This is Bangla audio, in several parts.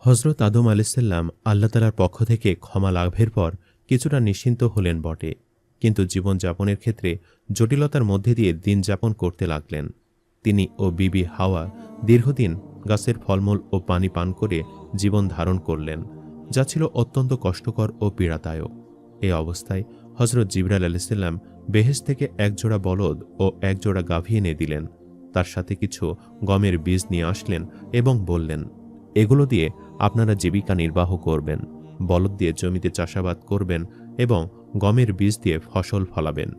হজরত আদম আলাইসাল্লাম আল্লাহ তালার পক্ষ থেকে ক্ষমা লাভের পর কিছুটা নিশ্চিন্ত হলেন বটে, কিন্তু জীবনযাপনের ক্ষেত্রে জটিলতার মধ্যে দিয়ে দিন যাপন করতে লাগলেন। তিনি ও বিবি হাওয়া দীর্ঘদিন গাছের ফলমূল ও পানি পান করে জীবন ধারণ করলেন, যা ছিল অত্যন্ত কষ্টকর ও পীড়াদায়ক। এই অবস্থায় হজরত জিবরাইল আলাইসাল্লাম বেহেশত থেকে একজোড়া বলদ ও একজোড়া গাভী এনে দিলেন। তার সাথে কিছু গমের বীজ নিয়ে আসলেন এবং বললেন, এগুলো দিয়ে আপনারা জীবিকা নির্বাহ করবেন, বলদ দিয়ে জমিতে চাষাবাদ করবেন এবং গমের বীজ দিয়ে ফসল ফলাবেন।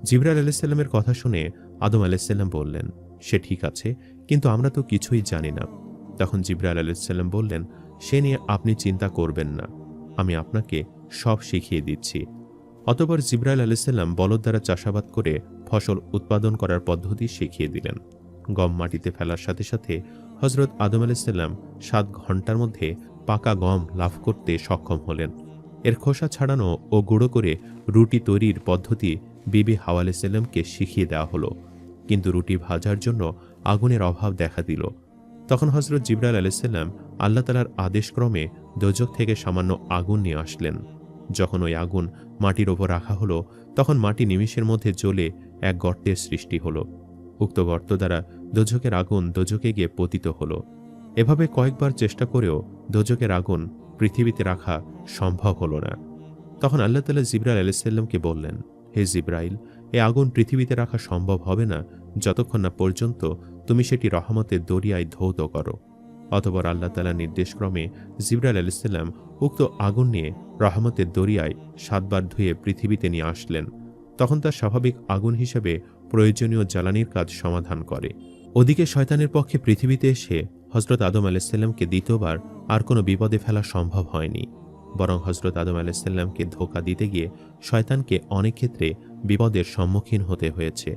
জিবরাইল আলাইসাল্লামের কথা শুনে আদম আলাইসাল্লাম বললেন, সে ঠিক আছে, কিন্তু আমরা তো কিছুই জানি না। তখন জিবরাইল আলাইসাল্লাম বললেন, সে নিয়ে আপনি চিন্তা করবেন না, আমি আপনাকে সব শিখিয়ে দিচ্ছি। অতঃপর জিবরাইল আলাইসাল্লাম বলদ দ্বারা চাষাবাদ করে ফসল উৎপাদন করার পদ্ধতি শিখিয়ে দিলেন। গম মাটিতে ফেলার সাথে সাথে হজরত আদম আলাইসাল্লাম 7 ঘন্টার মধ্যে পাকা গম লাভ করতে সক্ষম হলেন। এর খোসা ছাড়ানো ও গুঁড়ো করে রুটি তৈরির পদ্ধতি বিবি হাওয়া আলাইসাল্লামকে শিখিয়ে দেওয়া হলো, কিন্তু রুটি ভাজার জন্য আগুনের অভাব দেখা দিল। তখন হজরত জিবরাইল আলাইসাল্লাম আল্লাহ তালার আদেশক্রমে দোজখ থেকে সামান্য আগুন নিয়ে আসলেন। যখন ওই আগুন মাটির ওপর রাখা হলো, তখন মাটি নিমিষের মধ্যে জ্বলে এক গর্তের সৃষ্টি হলো। উক্ত গর্ত দ্বারা দোজখের আগুন দোজখে গিয়ে পতিত হল। এভাবে কয়েকবার চেষ্টা করেও দোজখের আগুন পৃথিবীতে রাখা সম্ভব হল না। তখন আল্লাহ তাআলা জিবরাইল আলাইহিসসালামকে বললেন, হে জিবরাইল, এ আগুন পৃথিবীতে রাখা সম্ভব হবে না যতক্ষণ না পর্যন্ত তুমি সেটি রহমতের দরিয়ায় ধৌত করো। অতঃপর আল্লাহ তাআলার নির্দেশক্রমে জিবরাইল আলাইহিসসালাম উক্ত আগুন নিয়ে রহমতের দরিয়ায় 7 বার ধুয়ে পৃথিবীতে নিয়ে আসলেন। তখন তার স্বাভাবিক আগুন হিসেবে প্রয়োজনীয় জ্বালানির কাজ সমাধান করে। ওদিকে শয়তানের পক্ষে পৃথিবীতে এসে হজরত আদম আলাইহিসসালামকে দ্বিতীয়বার আর কোনো বিপদে ফেলা সম্ভব হয়নি, বরং হজরত আদম আলাইহিসসালামকে ধোঁকা দিতে গিয়ে শয়তানকে অনেক ক্ষেত্রে বিপদের সম্মুখীন হতে হয়েছে।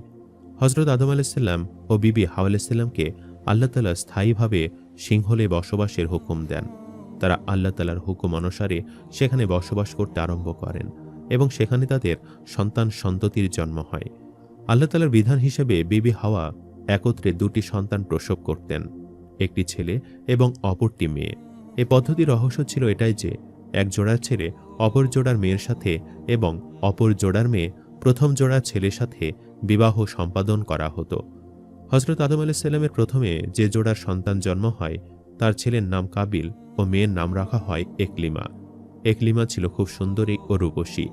হজরত আদম আলাইহিসসালাম ও বিবি হাওয়া আলাইহিসসালামকে আল্লাহ তাআলা স্থায়ীভাবে সিংহলে বসবাসের হুকুম দেন। তারা আল্লাহ তাআলার হুকুম অনুসারে সেখানে বসবাস করতে আরম্ভ করেন এবং সেখানে তাদের সন্তান সন্ততির জন্ম হয়। আল্লাহ তাআলার বিধান হিসেবে বিবি হাওয়া একত্রে 2টি সন্তান প্রসব করতেন, একটি ছেলে এবং অপরটি মেয়ে। এ পদ্ধতির রহস্য ছিল এটাই যে এক জোড়ার ছেলে অপর জোড়ার মেয়ের সাথে এবং অপর জোড়ার মেয়ে প্রথম জোড়ার ছেলের সাথে বিবাহ সম্পাদন করা হতো। হজরত আদম আলাইহিসসালামের প্রথমে যে জোড়ার সন্তান জন্ম হয় তার ছেলের নাম কাবিল ও মেয়ের নাম রাখা হয় একলিমা। একলিমা ছিল খুব সুন্দরী ও রূপসী।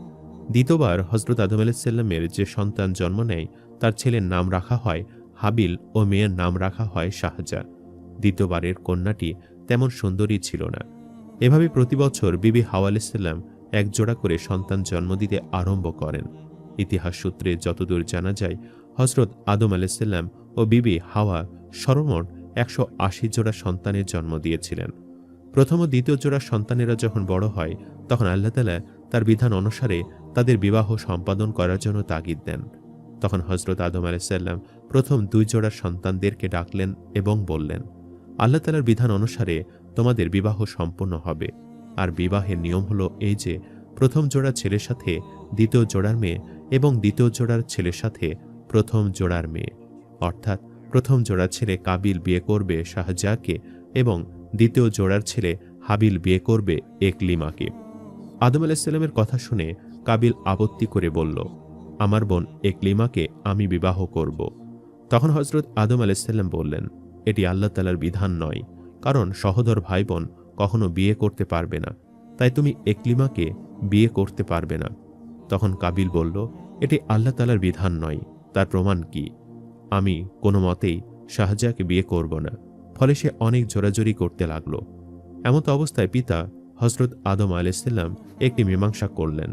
দ্বিতীয়বার হজরত আদম আলাইহিসসালামের যে সন্তান জন্ম নেয় তার ছেলের নাম রাখা হয় হাবিল ও মেয়ের নাম রাখা হয় শাহজা। দ্বিতীয়বারের কন্যাটি তেমন সুন্দরী ছিল না। এভাবে প্রতি বছর বিবি হাওয়া আলাইহিসসালাম এক জোড়া করে সন্তান জন্ম দিতে আরম্ভ করেন। ইতিহাস সূত্রে যতদূর জানা যায়, হজরত আদম আলাইহিসসালাম ও বিবি হাওয়া সর্বমোট 180 জোড়া সন্তানের জন্ম দিয়েছিলেন। প্রথম ও দ্বিতীয় জোড়া সন্তানেরা যখন বড় হয়, তখন আল্লাহ তাআলা তার বিধান অনুসারে তাদের বিবাহ সম্পাদন করার জন্য তাগিদ দেন। তখন হজরত আদম আলাইহিসসালাম প্রথম 2 জোড়া সন্তানদেরকে ডাকলেন এবং বললেন, আল্লাহ তাআলার বিধান অনুসারে তোমাদের বিবাহ সম্পন্ন হবে। আর বিবাহের নিয়ম হলো এই যে প্রথম জোড়া ছেলের সাথে দ্বিতীয় জোড়ার মেয়ে এবং দ্বিতীয় জোড়ার ছেলের সাথে প্রথম জোড়ার মেয়ে, অর্থাৎ প্রথম জোড়ার ছেলে কাবিল বিয়ে করবে শাহজাকে এবং দ্বিতীয় জোড়ার ছেলে হাবিল বিয়ে করবে একলিমাকে। আদম আলাইহিসসালামের কথা শুনে কাবিল আপত্তি করে বলল, আমার বোন একলিমাকে আমি বিবাহ করব। তখন হজরত আদম আলাইহিসসালাম বললেন, এটি আল্লাহ তাআলার বিধান নয়, কারণ সহোদর ভাই বোন কখনো বিয়ে করতে পারবে না, তাই তুমি একলিমাকে বিয়ে করতে পারবে না। তখন কাবিল বলল, এটি আল্লাহ তাআলার বিধান নয়, তার প্রমাণ কি? আমি কোনো মতেই শাহজাকে বিয়ে করব না। ফলে সে অনেক জোরাজোরি করতে লাগলো। এমত অবস্থায় পিতা হজরত আদম আলাইহিসসালাম একটি মীমাংসা করলেন।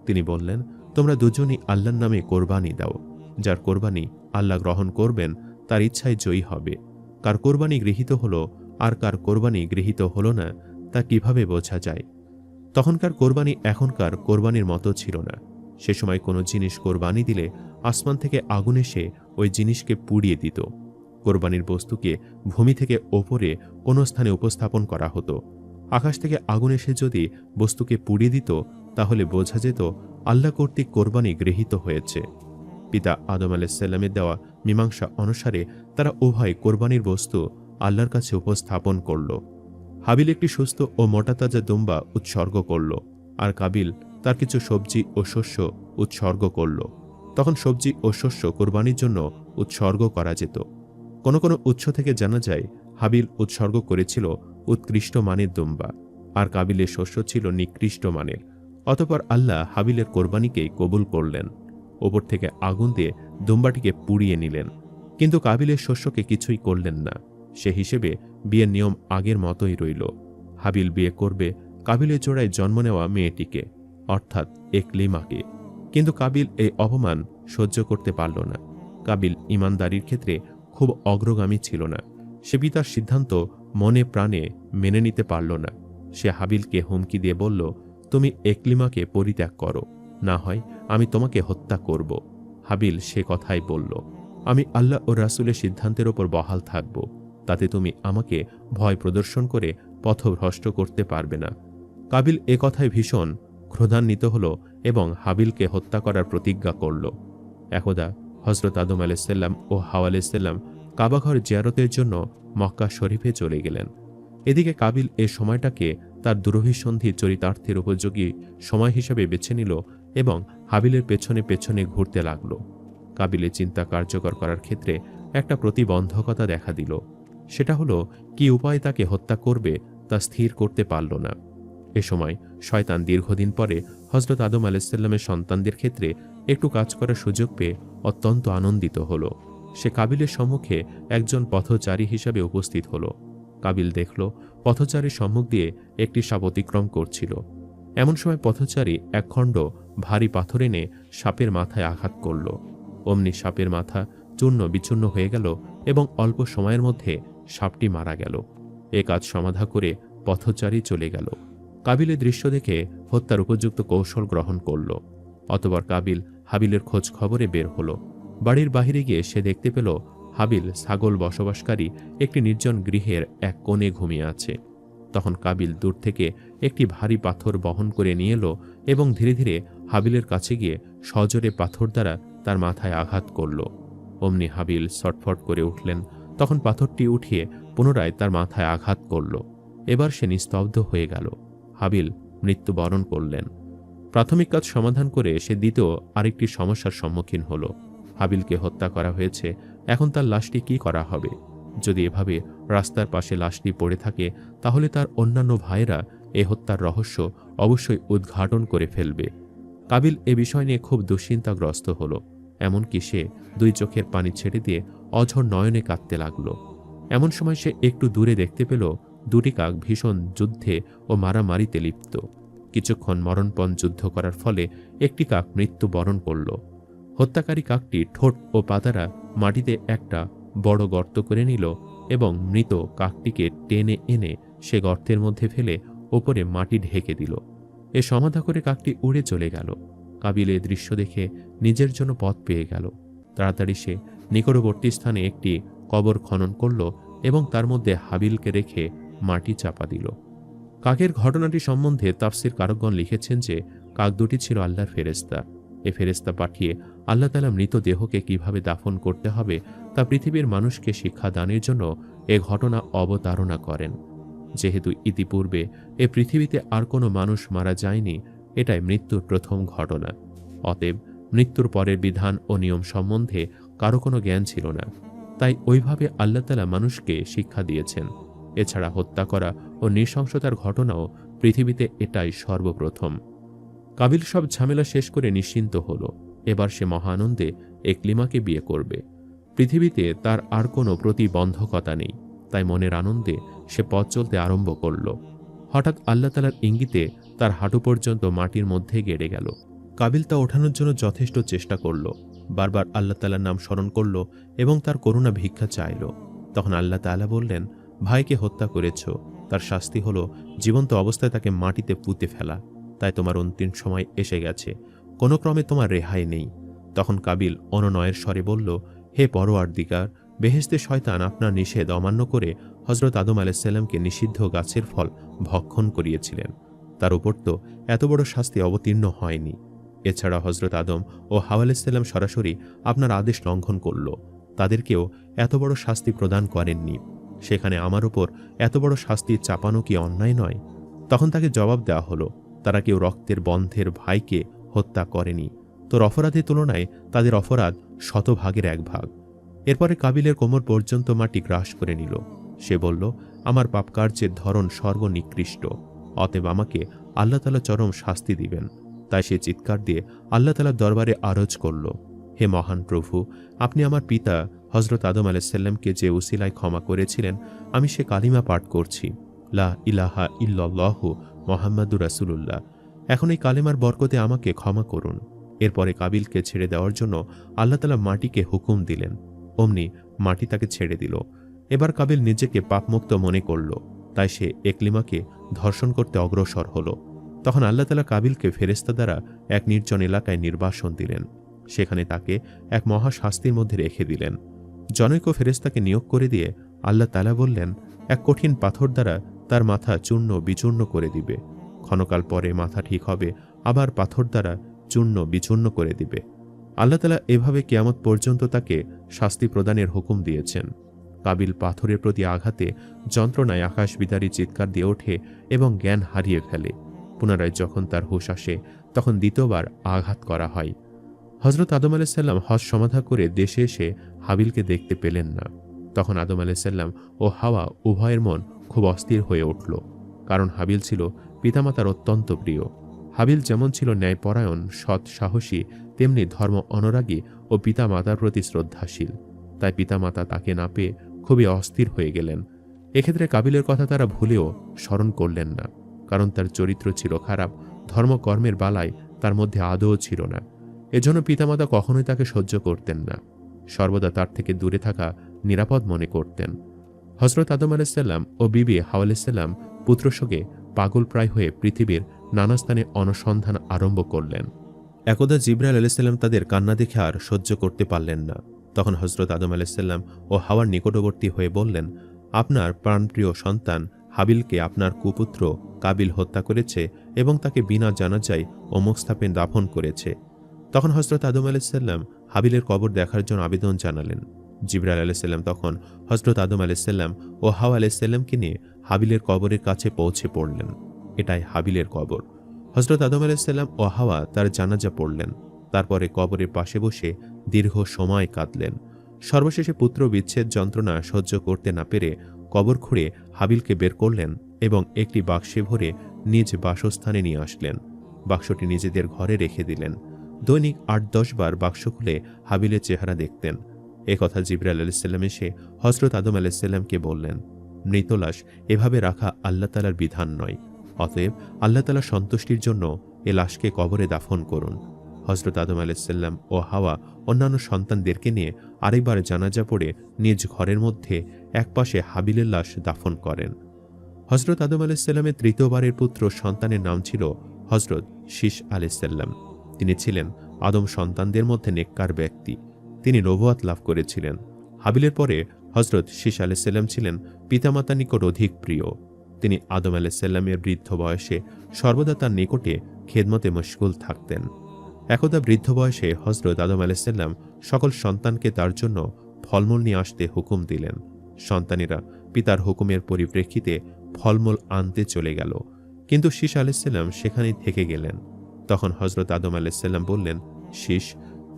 তিনি বললেন, তোমরা দুজনই আল্লাহর নামে কোরবানি দাও। যার কোরবানি আল্লাহ গ্রহণ করবেন তার ইচ্ছায় জয়ী হবে। কার কোরবানি গৃহীত হলো আর কার কোরবানি গৃহীত হলো না তা কিভাবে বোঝা যায়? তখনকার কোরবানি এখনকার কোরবানির মতো ছিল না। সে সময় কোনো জিনিস কোরবানি দিলে আসমান থেকে আগুন এসে ওই জিনিসকে পুড়িয়ে দিত। কোরবানির বস্তুকে ভূমি থেকে ওপরে কোনো স্থানে উপস্থাপন করা হতো। আকাশ থেকে আগুন এসে যদি বস্তুকে পুড়িয়ে দিত, তাহলে বোঝা যেত আল্লাহ কর্তৃক কোরবানি গৃহীত হয়েছে। পিতা আদম আলাইহিসসালামের দেওয়া মীমাংসা অনুসারে তারা উভয় কোরবানির বস্তু আল্লাহর কাছে উপস্থাপন করল। হাবিল একটি সুস্থ ও মোটাতাজা দুম্বা উৎসর্গ করল, আর কাবিল তার কিছু সবজি ও শস্য উৎসর্গ করল। তখন সবজি ও শস্য কোরবানির জন্য উৎসর্গ করা যেত। কোনো কোনো উৎস থেকে জানা যায় হাবিল উৎসর্গ করেছিল উৎকৃষ্ট মানের দুম্বা, আর কাবিলের শস্য ছিল নিকৃষ্ট মানের। অতঃপর আল্লাহ হাবিলের কোরবানিকেই কবুল করলেন। ওপর থেকে আগুন দিয়ে দুম্বাটিকে পুড়িয়ে নিলেন, কিন্তু কাবিলের শস্যকে কিছুই করলেন না। সে হিসেবে বিয়ের নিয়ম আগের মতোই রইল। হাবিল বিয়ে করবে কাবিলের জোড়ায় জন্ম নেওয়া মেয়েটিকে, অর্থাৎ একলিমাকে। কিন্তু কাবিল এই অপমান সহ্য করতে পারল না। কাবিল ইমানদারির ক্ষেত্রে খুব অগ্রগামী ছিল না। সে পিতার সিদ্ধান্ত মনে প্রাণে মেনে নিতে পারল না। সে হাবিলকে হুমকি দিয়ে বলল, তুমি একলিমাকে পরিত্যাগ করো, না হয় আমি তোমাকে হত্যা করব। হাবিল সে কথাই বলল, আমি আল্লাহ ও রাসূলের সিদ্ধান্তের ওপর বহাল থাকব, তাতে তুমি আমাকে ভয় প্রদর্শন করে পথভ্রষ্ট করতে পারবে না। কাবিল এ কথায় ভীষণ ক্রোধান্বিত হল এবং হাবিলকে হত্যা করার প্রতিজ্ঞা করল। একদা হজরত আদম আলাইসাল্লাম ও হাওয়া আলাইসাল্লাম কাবাঘর জিয়ারতের জন্য মক্কা শরীফে চলে গেলেন। এদিকে কাবিল এ সময়টাকে তার দুরভিসন্ধি চরিতার্থের উপযোগী সময় হিসেবে বেছে নিল এবং হাবিলের পেছনে পেছনে ঘুরতে লাগল। কাবিলের চিন্তা কার্যকর করার ক্ষেত্রে একটা প্রতিবন্ধকতা দেখা দিল। সেটা হলো কি উপায় তাকে হত্যা করবে তা স্থির করতে পারল না। এ সময় শয়তান দীর্ঘদিন পরে হজরত আদম আলাইসাল্লামের সন্তানদের ক্ষেত্রে একটু কাজ করার সুযোগ পেয়ে অত্যন্ত আনন্দিত হল। সে কাবিলের সম্মুখে একজন পথচারী হিসাবে উপস্থিত হল। কাবিল দেখল পথচারীর সম্মুখ দিয়ে একটি সাপ অতিক্রম করছিল। এমন সময় পথচারী একখণ্ড ভারী পাথর এনে সাপের মাথায় আঘাত করল। অমনি সাপের মাথা চূর্ণ বিচূর্ণ হয়ে গেল এবং অল্প সময়ের মধ্যে সাপটি মারা গেল। এ কাজ সমাধা করে পথচারী চলে গেল। কাবিলের দৃশ্য দেখে হত্যার উপযুক্ত কৌশল গ্রহণ করল। অতঃপর কাবিল হাবিলের খোঁজ খবরে বের হল। বাড়ির বাহিরে গিয়ে সে দেখতে পেল হাবিল ছাগল বসবাসকারী একটি নির্জন গৃহের এক কোণে ঘুমিয়ে আছে। তখন কাবিল দূর থেকে একটি ভারী পাথর বহন করে নিয়ে এলো এবং ধীরে ধীরে হাবিলের কাছে গিয়ে সজোরে পাথর দ্বারা তার মাথায় আঘাত করল। অমনি হাবিল ছটফট করে উঠলেন। তখন পাথরটি উঠিয়ে পুনরায় তার মাথায় আঘাত করল। এবার সে নিস্তব্ধ হয়ে গেল। হাবিল মৃত্যুবরণ করলেন। প্রাথমিক কাজ সমাধান করে সে দ্বিতীয় আরেকটি সমস্যার সম্মুখীন হল। হাবিলকে হত্যা করা হয়েছে, এখন তার লাশটি কি করা হবে? যদি এভাবে রাস্তার পাশে লাশটি পড়ে থাকে তাহলে তার অন্যান্য ভাইয়েরা এ হত্যার রহস্য অবশ্যই উদ্ঘাটন করে ফেলবে। কাবিল এ বিষয় নিয়ে খুব দুশ্চিন্তাগ্রস্ত হল। এমনকি সে দুই চোখের পানি ছেড়ে দিয়ে অঝর নয়নে কাঁদতে লাগল। এমন সময় সে একটু দূরে দেখতে পেল দুটি কাক ভীষণ যুদ্ধে ও মারামারিতে লিপ্ত। কিছুক্ষণ মরণপণ যুদ্ধ করার ফলে একটি কাক মৃত্যুবরণ করল। হত্যাকারী কাকটি ঠোঁট ও পাতারা মাটিতে একটা বড় গর্ত করে নিল এবং মৃত কাকটিকে টেনে এনে সে গর্তের মধ্যে ফেলে ওপরে মাটি ঢেকে দিল। এ সমাধা করে কাকটি উড়ে চলে গেল। কাবিল এ দৃশ্য দেখে নিজের জন্য পথ পেয়ে গেল। তাড়াতাড়ি সে নিকটবর্তী স্থানে একটি কবর খনন করল এবং তার মধ্যে হাবিলকে রেখে মাটি চাপা দিল। কাকের ঘটনাটি সম্বন্ধে তাফসির কারকগণ লিখেছেন যে কাক দুটি ছিল আল্লাহর ফেরেশতা। এ ফেরেশতা পাঠিয়ে আল্লাহ তাআলা মৃতদেহকে কিভাবে দাফন করতে হবে তা পৃথিবীর মানুষকে শিক্ষা দানের জন্য এ ঘটনা অবতারণা করেন। যেহেতু ইতিপূর্বে এ পৃথিবীতে আর কোনো মানুষ মারা যায়নি, এটাই মৃত্যুর প্রথম ঘটনা। অতএব মৃত্যুর পরের বিধান ও নিয়ম সম্বন্ধে কারো কোনো জ্ঞান ছিল না। তাই ওইভাবে আল্লাহ তাআলা মানুষকে শিক্ষা দিয়েছেন। এছাড়া হত্যা করা ও নৃশংসতার ঘটনাও পৃথিবীতে এটাই সর্বপ্রথম। কাবিল সব ঝামেলা শেষ করে নিশ্চিন্ত হল। এবার সে মহানন্দে একলিমাকে বিয়ে করবে। পৃথিবীতে তার আর কোনো প্রতিবন্ধকতা নেই। তাই মনের আনন্দে সে পথ চলতে আরম্ভ করল। হঠাৎ আল্লাহ তাআলার ইঙ্গিতে তার হাঁটু পর্যন্ত মাটির মধ্যে গেড়ে গেল। কাবিল তা ওঠানোর জন্য যথেষ্ট চেষ্টা করল। বারবার আল্লাহ তাআলার নাম স্মরণ করল এবং তার করুণা ভিক্ষা চাইল। তখন আল্লাহ তাআলা বললেন, ভাইকে হত্যা করেছ, তার শাস্তি হলো জীবন্ত অবস্থায় তাকে মাটিতে পুঁতে ফেলা। তাই তোমার অন্তিম সময় এসে গেছে, কোনো ক্রমে তোমার রেহাই নেই। তখন কাবিল অনুনয়ের স্বরে বলল, হে পরওয়ারদিগার, বেহেশতে শয়তান আপনার নিষেধ অমান্য করে হজরত আদম আলাইসাল্লামকে নিষিদ্ধ গাছের ফল ভক্ষণ করিয়েছিলেন। তার উপর তো এত বড় শাস্তি অবতীর্ণ হয়নি। এছাড়া হজরত আদম ও হাওয়া আলাইসাল্লাম সরাসরি আপনার আদেশ লঙ্ঘন করল, তাদেরকেও এত বড় শাস্তি প্রদান করেননি। সেখানে আমার উপর এত বড় শাস্তি চাপানো কি অন্যায় নয়? তখন তাকে জবাব দেওয়া হলো, তারা কেউ রক্তের বন্ধের ভাইকে হত্যা করেনি। তোর অপরাধের তুলনায় তাদের অপরাধ শতভাগের 1 ভাগ। এরপরে কাবিলের কোমর পর্যন্ত মাটি গ্রাস করে নিল। সে বলল, আমার পাপকার্যের ধরন সর্বনিকৃষ্ট, অতএব আমাকে আল্লাহ তাআলা চরম শাস্তি দিবেন। তাই সে চিৎকার দিয়ে আল্লাহ তাআলার দরবারে আরজ করল, হে মহান প্রভু, আপনি আমার পিতা হযরত আদম আলাইহিসসালামকে যে উসিলায় ক্ষমা করেছিলেন, আমি সে কালিমা পাঠ করছি, লা ইলাহা ইল্লাল্লাহু মুহাম্মাদুর রাসূলুল্লাহ। এখন এই কালিমার বরকতে আমাকে ক্ষমা করুন। এরপরে কাবিলকে ছেড়ে দেওয়ার জন্য আল্লাহ তাআলা মাটিকে হুকুম দিলেন। অমনি মাটি তাকে ছেড়ে দিল। এবার কাবিল নিজেকে পাপমুক্ত মনে করল, তাই সে একলিমাকে ধর্ষণ করতে অগ্রসর হল। তখন আল্লাহ তাআলা কাবিলকে ফেরেশতা দ্বারা এক নির্জন এলাকায় নির্বাসন দিলেন। সেখানে তাকে এক মহা শাস্তির মধ্যে রেখে দিলেন। জনৈক ফেরেশতাকে নিয়োগ করে দিয়ে আল্লাহ তাআলা বললেন, এক কঠিন পাথর দ্বারা তার মাথা চূর্ণ বিচূর্ণ করে দিবে। ক্ষণকাল পরে মাথা ঠিক হবে, আবার পাথর দ্বারা চূর্ণ বিচূর্ণ করে দিবে। আল্লাহ তাআলা এভাবে কিয়ামত পর্যন্ত তাকে শাস্তি প্রদানের হুকুম দিয়েছেন। কাবিল পাথরের প্রতি আঘাতে যন্ত্রণায় আকাশ বিদারী চিৎকার দিয়ে ওঠে এবং জ্ঞান হারিয়ে ফেলে। পুনরায় যখন তার হুঁশ আসে, তখন দ্বিতীয়বার আঘাত করা হয়। হযরত আদম আলাইহিসসালাম হজ সমাধা করে দেশে এসে হাবিলকে দেখতে পেলেন না। তখন আদম আলাইহিসসালাম ও হাওয়া উভয়ের মন খুব অস্থির হয়ে উঠল, কারণ হাবিল ছিল পিতামাতার অত্যন্ত প্রিয়। হাবিল যেমন ছিল ন্যায়পরায়ণ, সৎ, সাহসী, তেমনি ধর্ম অনুরাগী ও পিতামাতার প্রতি শ্রদ্ধাশীল। তাই পিতামাতা তাকে না পেয়ে খুবই অস্থির হয়ে গেলেন। এক্ষেত্রে কাবিলের কথা তারা ভুলেও স্মরণ করলেন না, কারণ তার চরিত্র ছিল খারাপ, ধর্মকর্মের বালায় তার মধ্যে আদৌ ছিল না। এজন্য পিতামাতা কখনোই তাকে সহ্য করতেন না, সর্বদা তার থেকে দূরে থাকা নিরাপদ মনে করতেন। হযরত আদম আলাইহিসসালাম ও বিবি হাওয়া আলাইহিসসালাম পুত্রশোকে পাগলপ্রায় হয়ে পৃথিবীর নানা স্থানে অনুসন্ধান আরম্ভ করলেন। একদা জিবরাইল আলাইহিসসালাম তাদের কান্না দেখে আর সহ্য করতে পারলেন না। তখন হযরত আদম আলাইহিসসালাম ও হাওয়ার নিকটবর্তী হয়ে বললেন, আপনার প্রাণপ্রিয় সন্তান হাবিলকে আপনার কুপুত্র কাবিল হত্যা করেছে এবং তাকে বিনা জানাজায় অমুক স্থাপে দাফন করেছে। তখন হযরত আদম আলাইহিসসালাম হাবিলের কবর দেখার জন্য আবেদন জানালেন। জিবরাইল আলাইহিসসালাম তখন হযরত আদম আলাইহিসসালাম ও হাওয়া আলাইহিসসালামকে নিয়ে হাবিলের কবরের কাছে পৌঁছে পড়লেন। এটাই হাবিলের কবর। হযরত আদম আলাইহিসসালাম ও হাওয়া তার জানাজা পড়লেন। তারপরে কবরের পাশে বসে দীর্ঘ সময় কাঁদলেন। সর্বশেষে পুত্র বিচ্ছেদ যন্ত্রণা সহ্য করতে না পেরে কবর খুঁড়ে হাবিলকে বের করলেন এবং একটি বাক্সে ভরে নিজ বাসস্থানে নিয়ে আসলেন। বাক্সটি নিজেদের ঘরে রেখে দিলেন। দৈনিক ৮-১০ বার বাক্স খুলে হাবিলের চেহারা দেখতেন। একথা জিবরাইল আলাইহিসসালাম এসে হযরত আদম আলাইহিসসালামকে বললেন, মৃত লাশ এভাবে রাখা আল্লাহ তাআলার বিধান নয়, অতএব আল্লাহ তাআলার সন্তুষ্টির জন্য এ লাশকে কবরে দাফন করুন। হযরত আদম আলাইহিসসালাম ও হাওয়া অন্যান্য সন্তানদেরকে নিয়ে আরেকবার জানাজা পড়ে নিজ ঘরের মধ্যে একপাশে হাবিলের লাশ দাফন করেন। হযরত আদম আলাইহিসসালামের তৃতীয়বারের পুত্র সন্তানের নাম ছিল হযরত শীস আলাইহিসসালাম। তিনি ছিলেন আদম সন্তানদের মধ্যে নেককার ব্যক্তি। তিনি নবুয়ত লাভ করেছিলেন। হাবিলের পরে হযরত শীস আলাইহিসসালাম ছিলেন পিতামাতার নিকট অধিক প্রিয়। তিনি আদম আলাইহিসসালামের বৃদ্ধ বয়সে সর্বদা তার নিকটে খেদমতে মশগুল থাকতেন। একদা বৃদ্ধ বয়সে হযরত আদম আলাইহিসসালাম সকল সন্তানকে তার জন্য ফলমূল নিয়ে আসতে হুকুম দিলেন। সন্তানেরা পিতার হুকুমের পরিপ্রেক্ষিতে ফলমূল আনতে চলে গেল, কিন্তু শীস আলাইহিসসালাম সেখানেই থেকে গেলেন। তখন হযরত আদম আলাইহিসসালাম বললেন, শীস,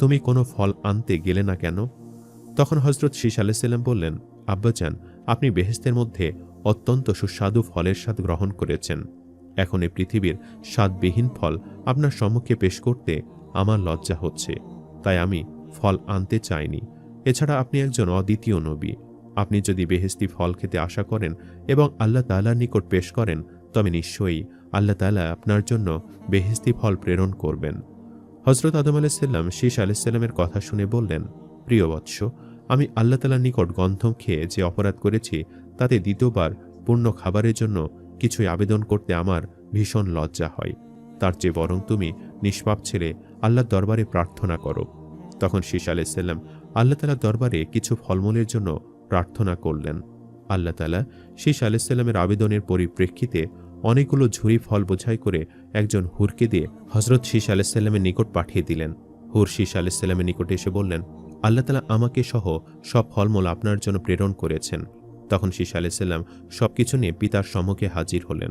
তুমি কোনো ফল আনতে গেলে না কেন? তখন হযরত শীস আলাইহিসসালাম বললেন, আব্বাজান, আপনি বেহেশতের মধ্যে অত্যন্ত সুস্বাদু ফলের স্বাদ গ্রহণ করেছেন। এখন এই পৃথিবীর স্বাদবিহীন ফল আপনার সম্মুখে পেশ করতে আমার লজ্জা হচ্ছে, তাই আমি ফল আনতে চাইনি। এছাড়া আপনি একজন অদ্বিতীয় নবী। আপনি যদি বেহেশতি ফল খেতে আশা করেন এবং আল্লাহ তাআলার নিকট পেশ করেন, তবে নিশ্চয়ই আল্লাহ তাআলা আপনার জন্য বেহেশতি ফল প্রেরণ করবেন। হযরত আদম আলাইহিসসালাম শীস আলাইহিসসালামের কথা শুনে বললেন, প্রিয় বৎস, আমি আল্লাহ তাআলার নিকট গন্ধম খেয়ে যে অপরাধ করেছি, তাতে দ্বিতীয়বার পূর্ণ খাবারের জন্য কিছুই আবেদন করতে আমার ভীষণ লজ্জা হয়। তার চেয়ে বরং তুমি নিষ্পাপ ছেলে আল্লাহর দরবারে প্রার্থনা করো। তখন শীস আলাইহিসসালাম আল্লাহ তাআলার দরবারে কিছু ফলমূলের জন্য প্রার্থনা করলেন। আল্লাহ তাআলা শীস আলাইহিসসালামের আবেদনের পরিপ্রেক্ষিতে অনেকগুলো ঝুড়ি ফল বোঝাই করে একজন হুরকে দিয়ে হযরত শীস আলাইহিসসালামের নিকট পাঠিয়ে দিলেন। হুর শীস আলাইহিসসালামের নিকটে এসে বললেন, আল্লাহ তাআলা আমাকে সহ সব ফলমূল আপনার জন্য প্রেরণ করেছেন। তখন শীশা আলাইসাল্লাম সবকিছু নিয়ে পিতার সম্মুখে হাজির হলেন।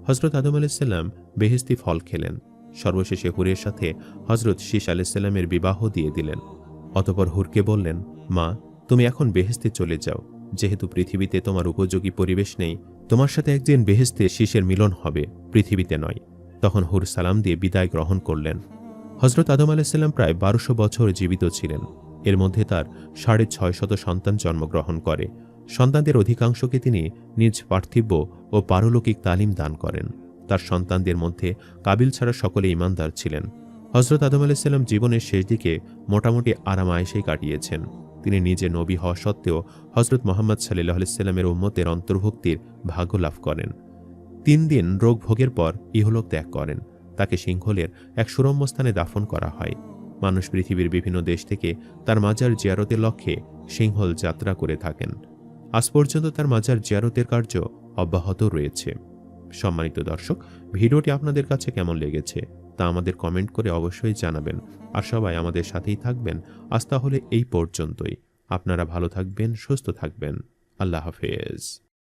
হজরত আদম আলাইসাল্লাম বেহেশতি ফল খেলেন। সর্বশেষে হুরের সাথে হজরত শীশা আলাইসাল্লামের বিবাহ দিয়ে দিলেন। অতপর হুরকে বললেন, মা, তুমি এখন বেহেশতে চলে যাও। যেহেতু পৃথিবীতে তোমার উপযোগী পরিবেশ নেই, তোমার সাথে একদিন বেহেশতে শীষের মিলন হবে, পৃথিবীতে নয়। তখন হুর সালাম দিয়ে বিদায় গ্রহণ করলেন। হজরত আদম আলাইসাল্লাম প্রায় 1200 বছর জীবিত ছিলেন। এর মধ্যে তার 650 সন্তান জন্মগ্রহণ করে। সন্তানদের অধিকাংশকে তিনি নিজ পার্থিব ও পারলৌকিক তালিম দান করেন। তার সন্তানদের মধ্যে কাবিল ছাড়া সকলে ঈমানদার ছিলেন। হজরত আদম আলাইসাল্লাম জীবনের শেষ দিকে মোটামুটি আরাম আয়েশেই কাটিয়েছেন। তিনি নিজে নবী হওয়া সত্ত্বেও হজরত মোহাম্মদ সাল্লাল্লাহু আলাইহি সাল্লামের উম্মতের অন্তর্ভুক্তির ভাগ্য লাভ করেন। 3 দিন রোগ ভোগের পর ইহলোক ত্যাগ করেন। তাকে সিংহলের এক সুরম্য স্থানে দাফন করা হয়। মানুষ পৃথিবীর বিভিন্ন দেশ থেকে তার মাজার জিয়ারতের লক্ষ্যে সিংহল যাত্রা করে থাকেন। আজ পর্যন্ত তার মাজার জিয়ারতের কার্য অব্যাহত রয়েছে। সম্মানিত দর্শক, ভিডিওটি আপনাদের কাছে কেমন লেগেছে তা আমাদের কমেন্ট করে অবশ্যই জানাবেন। আর সবাই আমাদের সাথেই থাকবেন। আজ তাহলে এই পর্যন্তই। আপনারা ভালো থাকবেন, সুস্থ থাকবেন। আল্লাহ হাফেজ।